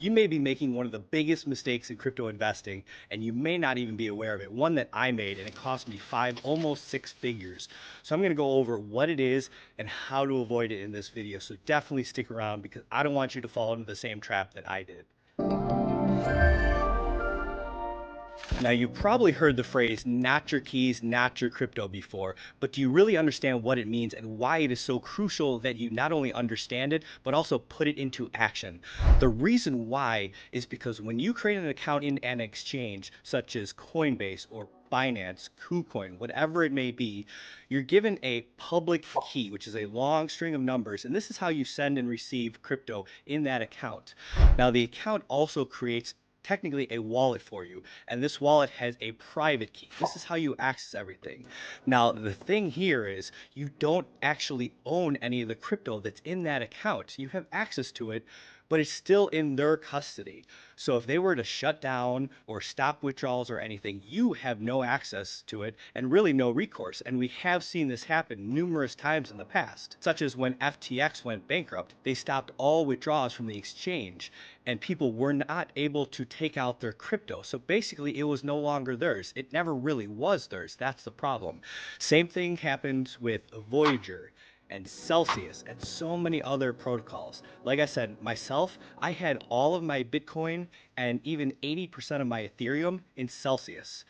You may be making one of the biggest mistakes in crypto investing, and you may not even be aware of it. One that I made, and it cost me almost six figures. So I'm going to go over what it is and how to avoid it in this video. So definitely stick around because I don't want you to fall into the same trap that I did. Now, you've probably heard the phrase, not your keys, not your crypto before, but do you really understand what it means and why it is so crucial that you not only understand it, but also put it into action? The reason why is because when you create an account in an exchange, such as Coinbase or Binance, KuCoin, whatever it may be, you're given a public key, which is a long string of numbers, and this is how you send and receive crypto in that account. Now, the account also creates technically a wallet for you, and this wallet has a private key. This is how you access everything. Now, the thing here is you don't actually own any of the crypto that's in that account. You have access to it, but it's still in their custody. So if they were to shut down or stop withdrawals or anything, you have no access to it and really no recourse. And we have seen this happen numerous times in the past, such as when FTX went bankrupt. They stopped all withdrawals from the exchange and people were not able to take out their crypto. So basically it was no longer theirs. It never really was theirs. That's the problem. Same thing happened with Voyager and Celsius and so many other protocols. Like I said, myself, I had all of my Bitcoin and even 80% of my Ethereum in Celsius.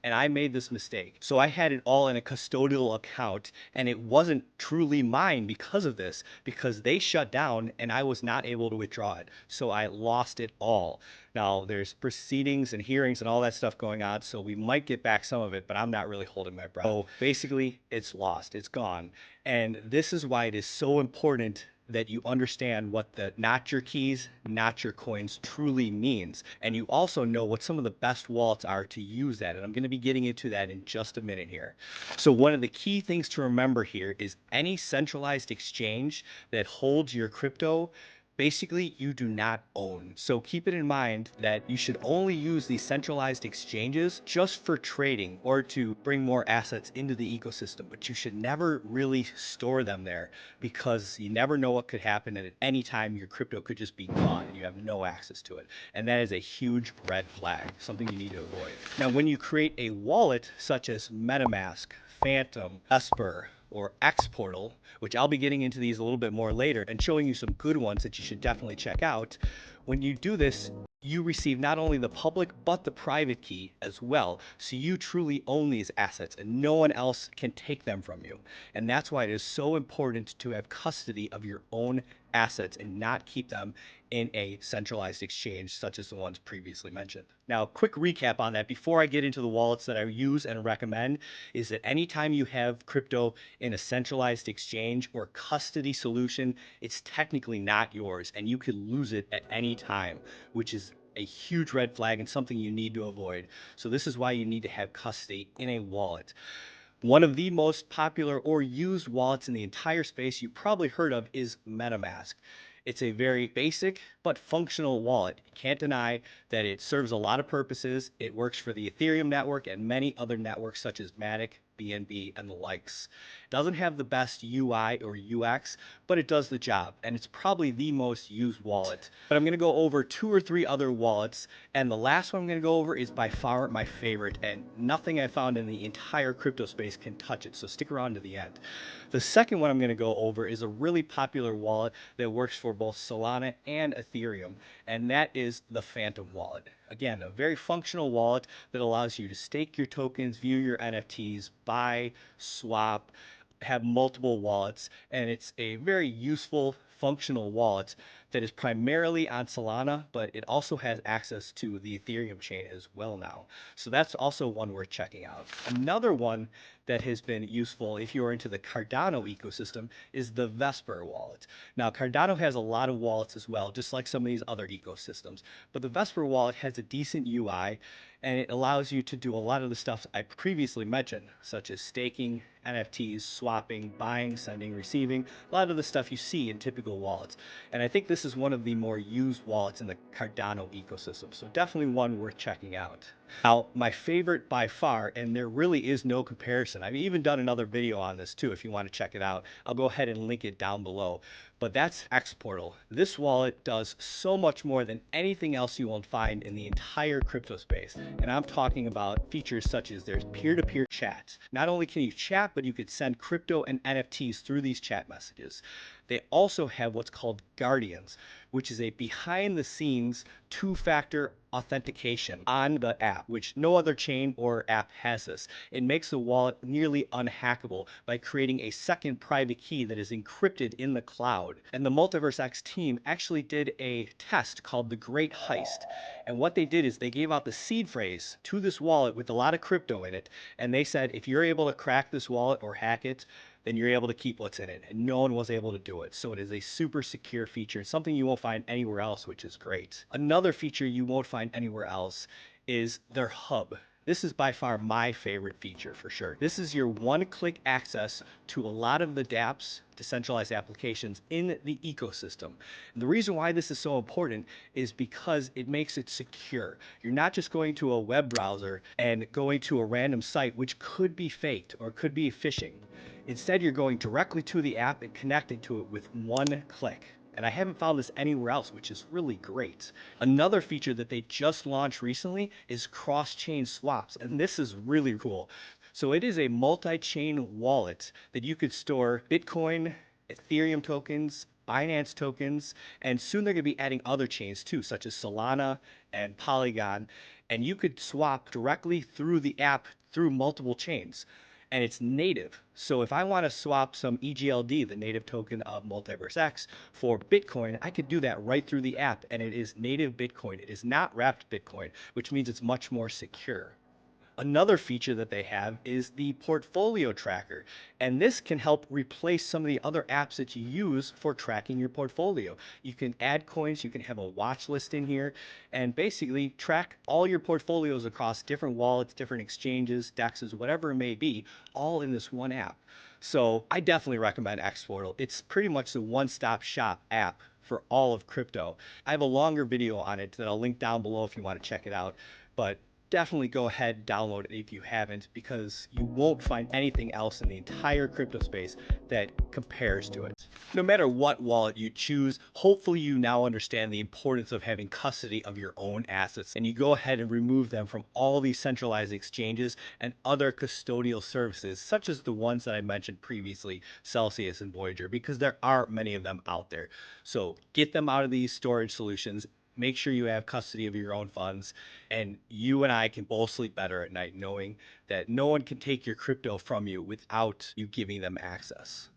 And I made this mistake. So I had it all in a custodial account and it wasn't truly mine because of this, because they shut down and I was not able to withdraw it. So I lost it all. Now there's proceedings and hearings and all that stuff going on. So we might get back some of it, but I'm not really holding my breath. So basically it's lost, it's gone. And this is why it is so important that you understand what the not your keys, not your coins truly means. And you also know what some of the best wallets are to use that. And I'm going to be getting into that in just a minute here. So one of the key things to remember here is any centralized exchange that holds your crypto, basically you do not own. So keep it in mind that you should only use these centralized exchanges just for trading or to bring more assets into the ecosystem, but you should never really store them there because you never know what could happen, and at any time your crypto could just be gone and you have no access to it. And that is a huge red flag, something you need to avoid. Now, when you create a wallet such as MetaMask, Phantom, Esper, or xPortal, which I'll be getting into these a little bit more later and showing you some good ones that you should definitely check out. When you do this, you receive not only the public, but the private key as well. So you truly own these assets and no one else can take them from you. And that's why it is so important to have custody of your own assets and not keep them in a centralized exchange such as the ones previously mentioned. Now, quick recap on that before I get into the wallets that I use and recommend is that anytime you have crypto in a centralized exchange or custody solution, it's technically not yours and you could lose it at any time, which is a huge red flag and something you need to avoid. So this is why you need to have custody in a wallet. One of the most popular or used wallets in the entire space you probably heard of is MetaMask. It's a very basic but functional wallet. You can't deny that it serves a lot of purposes. It works for the Ethereum network and many other networks such as Matic, BNB, and the likes. It doesn't have the best UI or UX, but it does the job, and it's probably the most used wallet. But I'm going to go over two or three other wallets, and the last one I'm going to go over is by far my favorite, and nothing I found in the entire crypto space can touch it, so stick around to the end. The second one I'm going to go over is a really popular wallet that works for both Solana and Ethereum, and that is the Phantom wallet. Again, a very functional wallet that allows you to stake your tokens, view your NFTs, buy, swap, have multiple wallets, and it's a very useful, functional wallet that is primarily on Solana, but it also has access to the Ethereum chain as well now. So that's also one worth checking out. Another one that has been useful if you're into the Cardano ecosystem is the Vesper wallet. Now, Cardano has a lot of wallets as well, just like some of these other ecosystems, but the Vesper wallet has a decent UI and it allows you to do a lot of the stuff I previously mentioned, such as staking, NFTs, swapping, buying, sending, receiving, a lot of the stuff you see in typical wallets. And I think this is one of the more used wallets in the Cardano ecosystem, so definitely one worth checking out. Now, my favorite by far, and there really is no comparison, I've even done another video on this too if you want to check it out. I'll go ahead and link it down below. but that's xPortal. This wallet does so much more than anything else you won't find in the entire crypto space. And I'm talking about features such as there's peer-to-peer chat. Not only can you chat, but you could send crypto and NFTs through these chat messages. They also have what's called Guardians, which is a behind the scenes two-factor authentication on the app, which no other chain or app has this. It makes the wallet nearly unhackable by creating a second private key that is encrypted in the cloud. And the MultiversX team actually did a test called the Great Heist. And what they did is they gave out the seed phrase to this wallet with a lot of crypto in it. And they said, if you're able to crack this wallet or hack it, then you're able to keep what's in it. And no one was able to do it. So it is a super secure feature, something you won't find anywhere else, which is great. Another feature you won't find anywhere else is their hub. This is by far my favorite feature for sure. This is your one-click access to a lot of the dApps, decentralized applications in the ecosystem. And the reason why this is so important is because it makes it secure. You're not just going to a web browser and going to a random site, which could be faked or could be phishing. Instead, you're going directly to the app and connecting to it with one click. And I haven't found this anywhere else, which is really great. Another feature that they just launched recently is cross-chain swaps, and this is really cool. So it is a multi-chain wallet that you could store Bitcoin, Ethereum tokens, Binance tokens, and soon they're going to be adding other chains too, such as Solana and Polygon, and you could swap directly through the app through multiple chains. And it's native. So if I want to swap some EGLD, the native token of MultiversX, for Bitcoin, I could do that right through the app, and it is native Bitcoin. It is not wrapped Bitcoin, which means it's much more secure. Another feature that they have is the portfolio tracker, and this can help replace some of the other apps that you use for tracking your portfolio. You can add coins, you can have a watch list in here, and basically track all your portfolios across different wallets, different exchanges, DEXs, whatever it may be, all in this one app. So I definitely recommend xPortal. It's pretty much the one-stop shop app for all of crypto. I have a longer video on it that I'll link down below if you want to check it out, but definitely go ahead and download it if you haven't, because you won't find anything else in the entire crypto space that compares to it. No matter what wallet you choose, hopefully you now understand the importance of having custody of your own assets, and you go ahead and remove them from all these centralized exchanges and other custodial services, such as the ones that I mentioned previously, Celsius and Voyager, because there are many of them out there. So get them out of these storage solutions. Make sure you have custody of your own funds, and you and I can both sleep better at night knowing that no one can take your crypto from you without you giving them access.